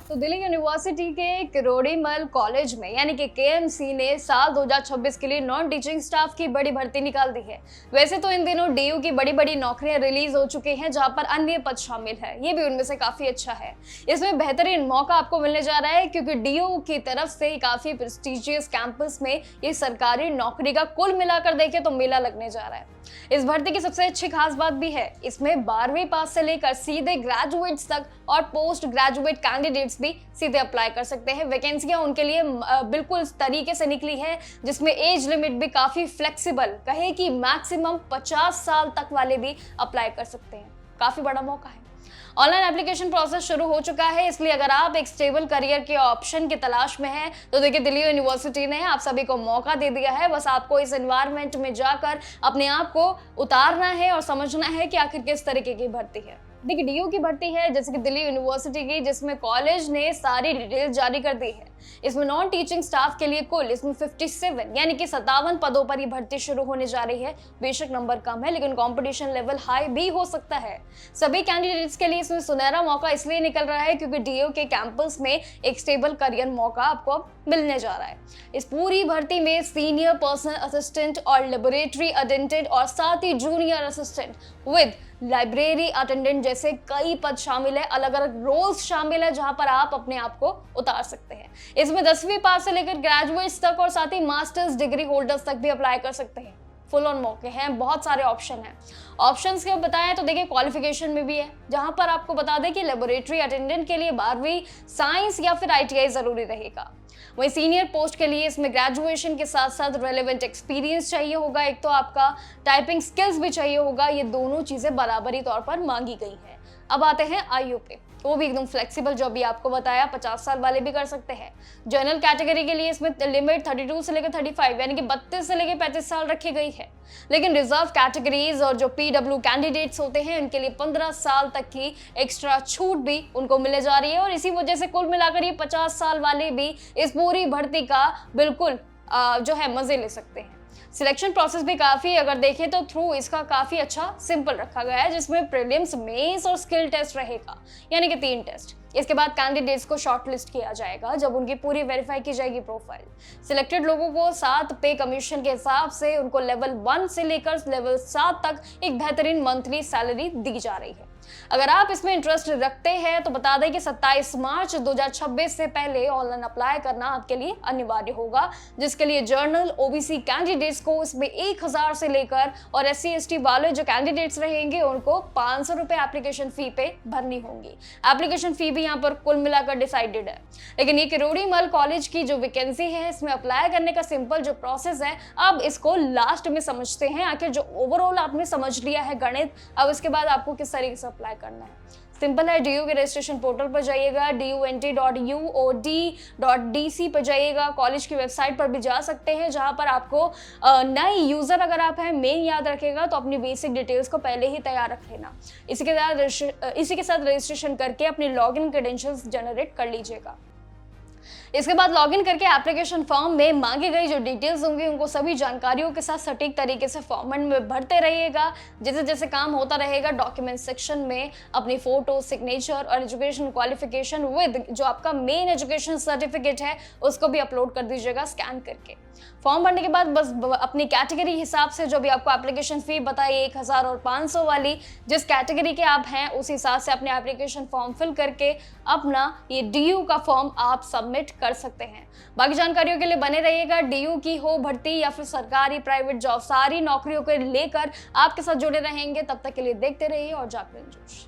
तो दिल्ली यूनिवर्सिटी के किरोड़ीमल कॉलेज में यानी कि केएमसी ने साल 2026 के लिए नॉन टीचिंग स्टाफ की बड़ी भर्ती निकाल दी है। वैसे तो इन दिनों डीयू की बड़ी बड़ी नौकरियां रिलीज हो चुकी हैं, जहां पर अन्य पद शामिल है। ये भी उनमें से काफी अच्छा है। इसमें बेहतरीन मौका आपको मिलने जा रहा है, क्योंकि डीयू की तरफ से काफी प्रेस्टिजियस कैंपस में ये सरकारी नौकरी का कुल मिलाकर देखें तो मेला लगने जा रहा है। इस भर्ती की सबसे अच्छी खास बात भी है, इसमें 12वीं पास से लेकर सीधे ग्रेजुएट्स तक और पोस्ट ग्रेजुएट कैंडिडेट्स भी सीधे अप्लाई कर सकते हैं। वैकेंसियां उनके लिए बिल्कुल इस तरीके से निकली है, जिसमें एज लिमिट भी काफी फ्लेक्सिबल, कहे कि मैक्सिमम 50 साल तक वाले भी अप्लाई कर सकते हैं। काफी बड़ा मौका है। ऑनलाइन एप्लीकेशन प्रोसेस शुरू हो चुका है, इसलिए अगर आप एक स्टेबल करियर के ऑप्शन की तलाश में हैं तो देखिए दिल्ली यूनिवर्सिटी ने आप सभी को मौका दे दिया है। बस आपको इस एनवायरनमेंट में जाकर अपने आप को उतारना है और समझना है कि आखिर किस तरीके की भर्ती है। देखिए डीयू की भर्ती है जैसे कि दिल्ली यूनिवर्सिटी की, जिसमें कॉलेज ने सारी डिटेल्स जारी कर दी है। इसमें नॉन टीचिंग स्टाफ के लिए कुल इसमें 57 यानी कि 57 पदों पर ये भर्ती शुरू होने जा रही है। बेशक नंबर कम है, लेकिन कंपटीशन लेवल हाई भी हो सकता है। सभी कैंडिडेट्स के लिए इसमें सुनहरा मौका इसलिए निकल रहा है क्योंकि डीयू के कैंपस में एक स्टेबल करियर मौका आपको अब मिलने जा रहा है। इस पूरी भर्ती में सीनियर पर्सनल असिस्टेंट और लेबोरेटरी अटेंडेंट और साथ ही junior assistant with library attendant जैसे कई पद शामिल है। अलग अलग रोल्स शामिल है, जहां पर आप अपने आप को उतार सकते हैं। इसमें 10वीं पास से लेकर ग्रेजुएट्स तक और साथ ही मास्टर्स डिग्री होल्डर्स तक भी अप्लाई कर सकते हैं। फुल ऑन मौके हैं, बहुत सारे ऑप्शन हैं। ऑप्शंस के बताएं तो देखिए क्वालिफिकेशन में भी है, जहां पर आपको बता दें कि लेबोरेटरी अटेंडेंट के लिए 12वीं साइंस या फिर आईटीआई जरूरी रहेगा। वहीं सीनियर पोस्ट के लिए इसमें ग्रेजुएशन के साथ साथ रेलेवेंट एक्सपीरियंस चाहिए होगा। एक तो आपका टाइपिंग स्किल्स भी चाहिए होगा। ये दोनों चीजें बराबरी तौर पर मांगी गई हैं। अब आते हैं आयु पे, वो भी एकदम फ्लेक्सिबल, जो भी आपको बताया 50 साल वाले भी कर सकते हैं। जनरल कैटेगरी के लिए इसमें लिमिट 32 से लेकर 35 यानी कि 32 से लेकर 35 साल रखी गई है। लेकिन रिजर्व कैटेगरीज और जो पीडब्ल्यू कैंडिडेट्स होते हैं उनके लिए 15 साल तक की एक्स्ट्रा छूट भी उनको मिलने जा रही है। और इसी वजह से कुल मिलाकर ये 50 साल वाले भी इस पूरी भर्ती का बिल्कुल जो है मजे ले सकते हैं। सिलेक्शन प्रोसेस भी काफी अगर देखें तो थ्रू इसका काफी अच्छा सिंपल रखा गया है, जिसमें प्रीलिम्स, मेंस और स्किल टेस्ट रहेगा, यानी कि 3 टेस्ट। इसके बाद कैंडिडेट्स को शॉर्टलिस्ट किया जाएगा जब उनकी पूरी वेरीफाई की जाएगी प्रोफाइल। सिलेक्टेड लोगों को 7 पे कमीशन के हिसाब से उनको लेवल 1 से लेकर लेवल 7 तक एक बेहतरीन मंथली सैलरी दी जा रही है। अगर आप इसमें इंटरेस्ट रखते हैं तो बता दें कि 27 मार्च 2026 से पहले ऑनलाइन अप्लाई करना आपके लिए अनिवार्य होगा, जिसके लिए जर्नल ओबीसी कैंडिडेट्स को इसमें 1000 से लेकर और SC ST वाले जो कैंडिडेट्स रहेंगे उनको 500 रुपए एप्लीकेशन फी पे भरनी होंगी। एप्लीकेशन फी भी यहाँ पर कुल मिलाकर डिसाइडेड है। लेकिन ये किरोड़ीमल कॉलेज की जो वैकेंसी है, इसमें अप्लाई करने का सिंपल जो प्रोसेस है, अब इसको लास्ट में समझते हैं। आखिर जो ओवरऑल आपने समझ लिया है गणित, अब इसके बाद आपको किस तरीके से अप्लाई करना है। सिंपल है, डीयू के रजिस्ट्रेशन पोर्टल पर जाइएगा, duvent.uod.dc पर जाइएगा। कॉलेज की वेबसाइट पर भी जा सकते हैं, जहां पर आपको नए यूजर अगर आप हैं, मेन याद रखेगा तो अपनी बेसिक डिटेल्स को पहले ही तैयार रख लेना। इसी के साथ रजिस्ट्रेशन करके अपनी लॉगिन क्रेडेंशियल्स जनरेट कर लीजिएगा। इसके बाद लॉगिन करके एप्लीकेशन फॉर्म में मांगी गई जो डिटेल्स होंगी उनको सभी जानकारियों के साथ सटीक तरीके से फॉर्मेट में भरते रहिएगा। जैसे जैसे काम होता रहेगा डॉक्यूमेंट सेक्शन में अपनी फोटो, सिग्नेचर और एजुकेशन क्वालिफिकेशन विद जो आपका मेन एजुकेशन सर्टिफिकेट है उसको भी अपलोड कर दीजिएगा स्कैन करके। फॉर्म भरने के बाद बस अपनी कैटेगरी हिसाब से जो भी आपको एप्लीकेशन फी बताई 1000 और 500 वाली, जिस कैटेगरी के आप हैं उस हिसाब से अपने एप्लीकेशन फॉर्म फिल करके अपना ये डीयू का फॉर्म आप सबमिट कर सकते हैं। बाकी जानकारियों के लिए बने रहिएगा। डीयू की हो भर्ती या फिर सरकारी प्राइवेट जॉब, सारी नौकरियों को लेकर आपके साथ जुड़े रहेंगे। तब तक के लिए देखते रहिए और जागरण जोश।